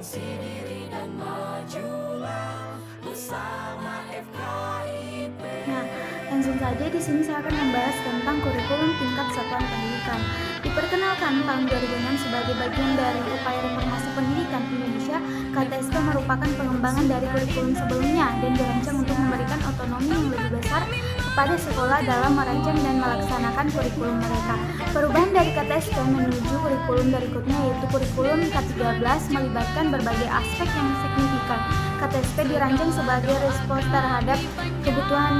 Introspeksi diri dan majulah bersama FKIP. Nah, langsung saja di sini saya akan membahas tentang kurikulum tingkat satuan pendidikan. Diperkenalkan tahun 2006 sebagai bagian dari upaya reformasi pendidikan Indonesia, KTSP merupakan pengembangan dari kurikulum sebelumnya dan dirancang untuk memberikan otonomi yang lebih besar kepada sekolah dalam merancang dan melaksanakan kurikulum mereka. Perubahan dari KTSP menuju kurikulum berikutnya yaitu kurikulum K13 melibatkan berbagai aspek yang signifikan. KTSP dirancang sebagai respons terhadap kebutuhan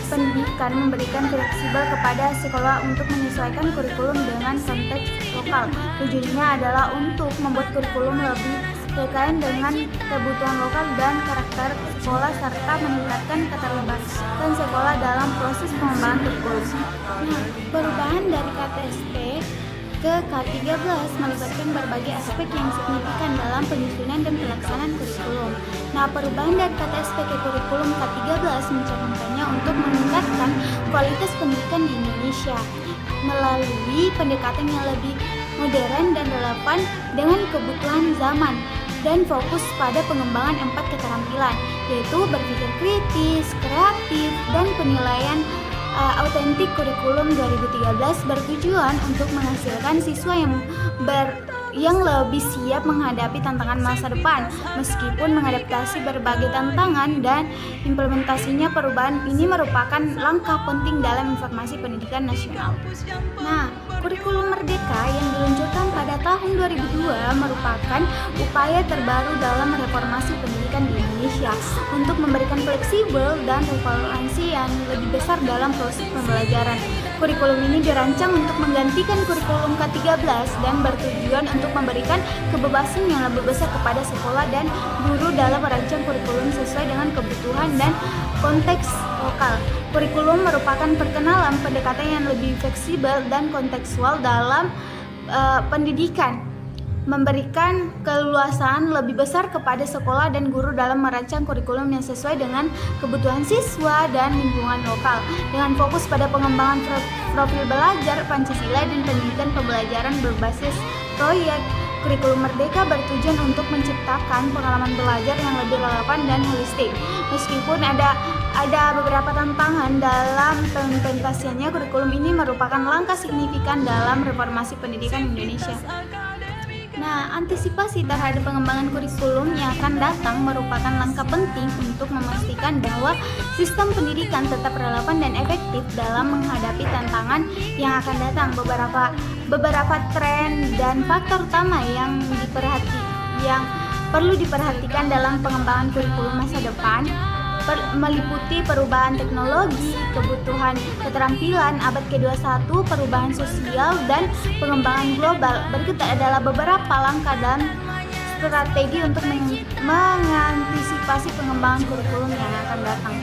pendidikan, memberikan fleksibel kepada sekolah untuk menyesuaikan kurikulum dengan konteks lokal. Tujuannya adalah untuk membuat kurikulum lebih terkait dengan kebutuhan lokal dan karakter sekolah serta meningkatkan keterlibatan sekolah dalam proses pengembangan kurikulum. Nah, perubahan dari KTSP ke K13 melibatkan berbagai aspek yang signifikan dalam penyusunan dan pelaksanaan kurikulum. Nah, perubahan dari KTSP ke kurikulum K13 mencantumkannya untuk meningkatkan kualitas pendidikan di Indonesia melalui pendekatan yang lebih modern dan relevan dengan kebutuhan zaman dan fokus pada pengembangan 4 keterampilan, yaitu berpikir kritis, kreatif, dan penilaian autentik. Kurikulum 2013 bertujuan untuk menghasilkan siswa yang lebih siap menghadapi tantangan masa depan, meskipun mengadaptasi berbagai tantangan dan implementasinya. Perubahan ini merupakan langkah penting dalam informasi pendidikan nasional. Nah, kurikulum Merdeka yang diluncurkan pada tahun 2002 merupakan upaya terbaru dalam reformasi pendidikan di Indonesia untuk memberikan fleksibel dan relevansi yang lebih besar dalam proses pembelajaran. Kurikulum ini dirancang untuk menggantikan kurikulum K13 dan bertujuan untuk memberikan kebebasan yang lebih besar kepada sekolah dan guru dalam merancang kurikulum sesuai dengan kebutuhan dan konteks lokal. Kurikulum merupakan perkenalan pendekatan yang lebih fleksibel dan kontekstual dalam pendidikan, memberikan keleluasaan lebih besar kepada sekolah dan guru dalam merancang kurikulum yang sesuai dengan kebutuhan siswa dan lingkungan lokal, dengan fokus pada pengembangan profil belajar Pancasila dan pendidikan pembelajaran berbasis proyek. Kurikulum Merdeka bertujuan untuk menciptakan pengalaman belajar yang lebih relevan dan holistik. Meskipun ada beberapa tantangan dalam pengimplementasiannya, kurikulum ini merupakan langkah signifikan dalam reformasi pendidikan Indonesia. Nah, antisipasi terhadap pengembangan kurikulum yang akan datang merupakan langkah penting untuk memastikan bahwa sistem pendidikan tetap relevan dan efektif dalam menghadapi tantangan yang akan datang. Beberapa tren dan faktor utama yang perlu diperhatikan dalam pengembangan kurikulum masa depan meliputi perubahan teknologi, kebutuhan keterampilan abad ke-21, perubahan sosial, dan pengembangan global. Berikut adalah beberapa langkah dan strategi untuk mengantisipasi pengembangan kurikulum yang akan datang.